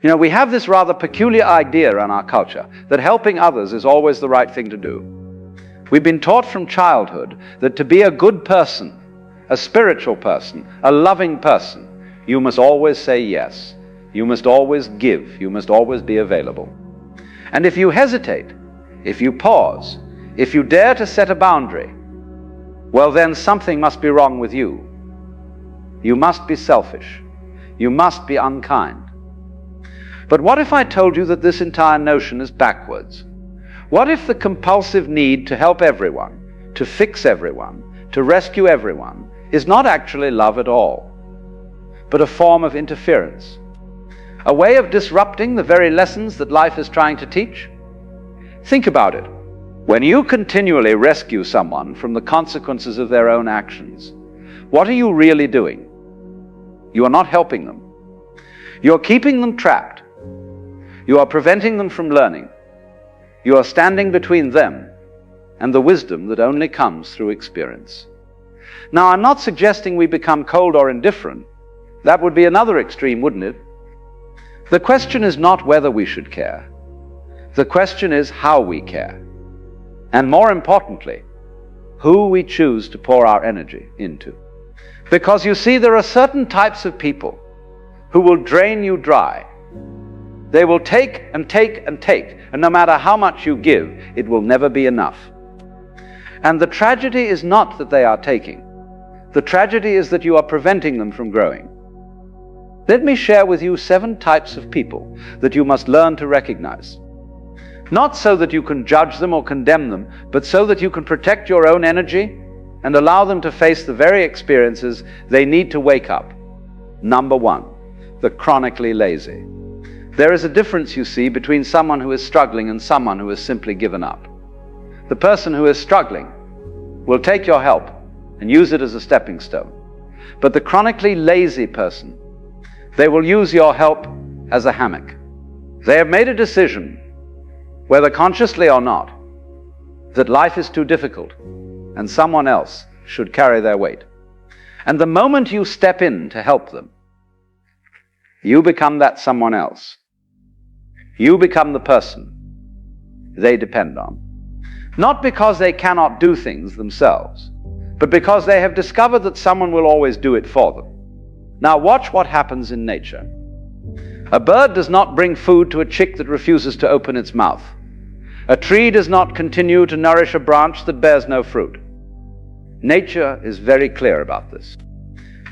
We have this rather peculiar idea in our culture that helping others is always the right thing to do. We've been taught from childhood that to be a good person, a spiritual person, a loving person, you must always say yes. You must always give. You must always be available. And if you hesitate, if you pause, if you dare to set a boundary, well, then something must be wrong with you. You must be selfish. You must be unkind. But what if I told you that this entire notion is backwards? What if the compulsive need to help everyone, to fix everyone, to rescue everyone, is not actually love at all, but a form of interference, a way of disrupting the very lessons that life is trying to teach? Think about it. When you continually rescue someone from the consequences of their own actions, what are you really doing? You are not helping them. You are keeping them trapped. You are preventing them from learning. You are standing between them and the wisdom that only comes through experience. Now, I'm not suggesting we become cold or indifferent. That would be another extreme, wouldn't it? The question is not whether we should care. The question is how we care. And more importantly, who we choose to pour our energy into. Because you see, there are certain types of people who will drain you dry. They will take and take and take, and no matter how much you give, it will never be enough. And the tragedy is not that they are taking. The tragedy is that you are preventing them from growing. Let me share with you 7 types of people that you must learn to recognize. Not so that you can judge them or condemn them, but so that you can protect your own energy and allow them to face the very experiences they need to wake up. Number 1, the chronically lazy. There is a difference, you see, between someone who is struggling and someone who has simply given up. The person who is struggling will take your help and use it as a stepping stone. But the chronically lazy person, they will use your help as a hammock. They have made a decision, whether consciously or not, that life is too difficult and someone else should carry their weight. And the moment you step in to help them, you become that someone else. You become the person they depend on. Not because they cannot do things themselves, but because they have discovered that someone will always do it for them. Now watch what happens in nature. A bird does not bring food to a chick that refuses to open its mouth. A tree does not continue to nourish a branch that bears no fruit. Nature is very clear about this.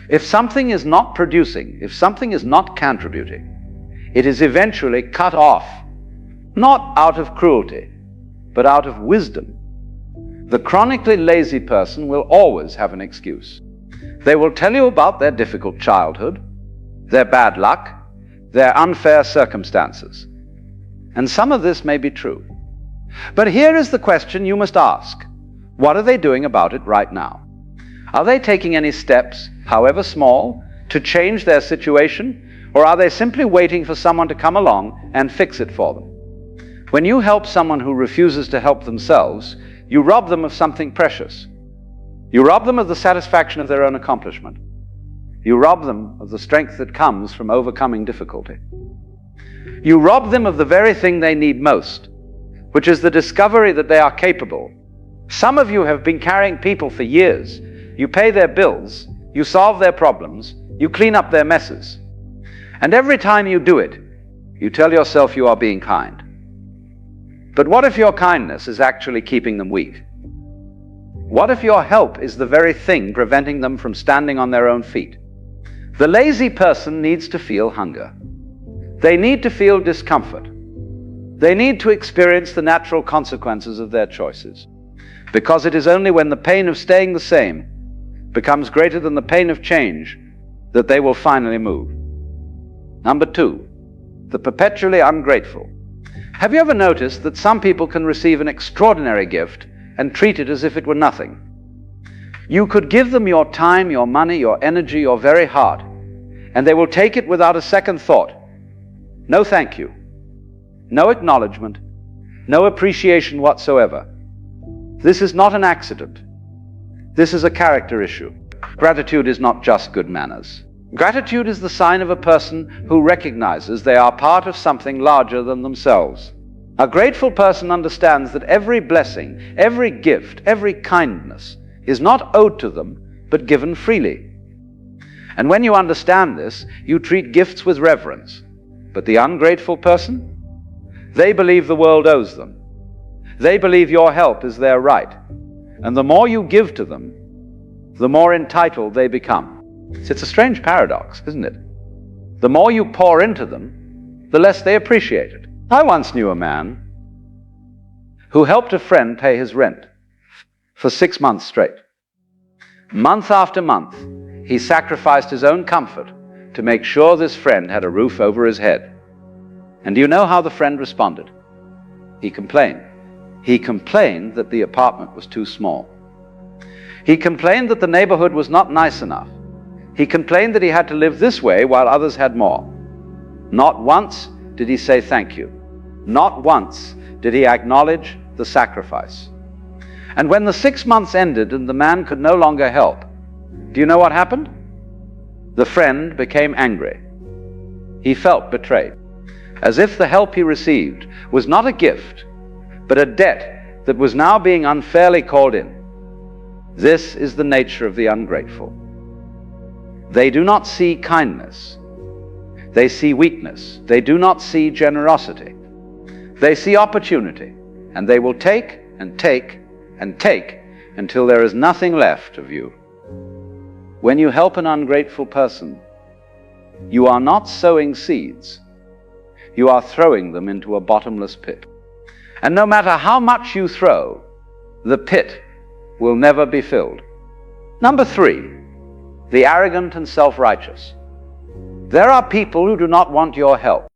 If something is not producing, if something is not contributing, it is eventually cut off, not out of cruelty, but out of wisdom. The chronically lazy person will always have an excuse. They will tell you about their difficult childhood, their bad luck, their unfair circumstances. And some of this may be true. But here is the question you must ask. What are they doing about it right now? Are they taking any steps, however small, to change their situation? Or are they simply waiting for someone to come along and fix it for them? When you help someone who refuses to help themselves, you rob them of something precious. You rob them of the satisfaction of their own accomplishment. You rob them of the strength that comes from overcoming difficulty. You rob them of the very thing they need most, which is the discovery that they are capable. Some of you have been carrying people for years. You pay their bills, you solve their problems, you clean up their messes. And every time you do it, you tell yourself you are being kind. But what if your kindness is actually keeping them weak? What if your help is the very thing preventing them from standing on their own feet? The lazy person needs to feel hunger. They need to feel discomfort. They need to experience the natural consequences of their choices. Because it is only when the pain of staying the same becomes greater than the pain of change that they will finally move. Number 2, the perpetually ungrateful. Have you ever noticed that some people can receive an extraordinary gift and treat it as if it were nothing? You could give them your time, your money, your energy, your very heart, and they will take it without a second thought. No thank you, no acknowledgement, no appreciation whatsoever. This is not an accident. This is a character issue. Gratitude is not just good manners. Gratitude is the sign of a person who recognizes they are part of something larger than themselves. A grateful person understands that every blessing, every gift, every kindness is not owed to them, but given freely. And when you understand this, you treat gifts with reverence. But the ungrateful person? They believe the world owes them. They believe your help is their right. And the more you give to them, the more entitled they become. It's a strange paradox, isn't it? The more you pour into them, the less they appreciate it. I once knew a man who helped a friend pay his rent for 6 months straight. Month after month, he sacrificed his own comfort to make sure this friend had a roof over his head. And do you know how the friend responded? He complained. He complained that the apartment was too small. He complained that the neighborhood was not nice enough. He complained that he had to live this way while others had more. Not once did he say thank you. Not once did he acknowledge the sacrifice. And when the 6 months ended and the man could no longer help, do you know what happened? The friend became angry. He felt betrayed, as if the help he received was not a gift, but a debt that was now being unfairly called in. This is the nature of the ungrateful. They do not see kindness. They see weakness. They do not see generosity. They see opportunity, and they will take and take and take until there is nothing left of you. When you help an ungrateful person, you are not sowing seeds. You are throwing them into a bottomless pit. And no matter how much you throw, the pit will never be filled. Number 3, the arrogant and self-righteous. There are people who do not want your help.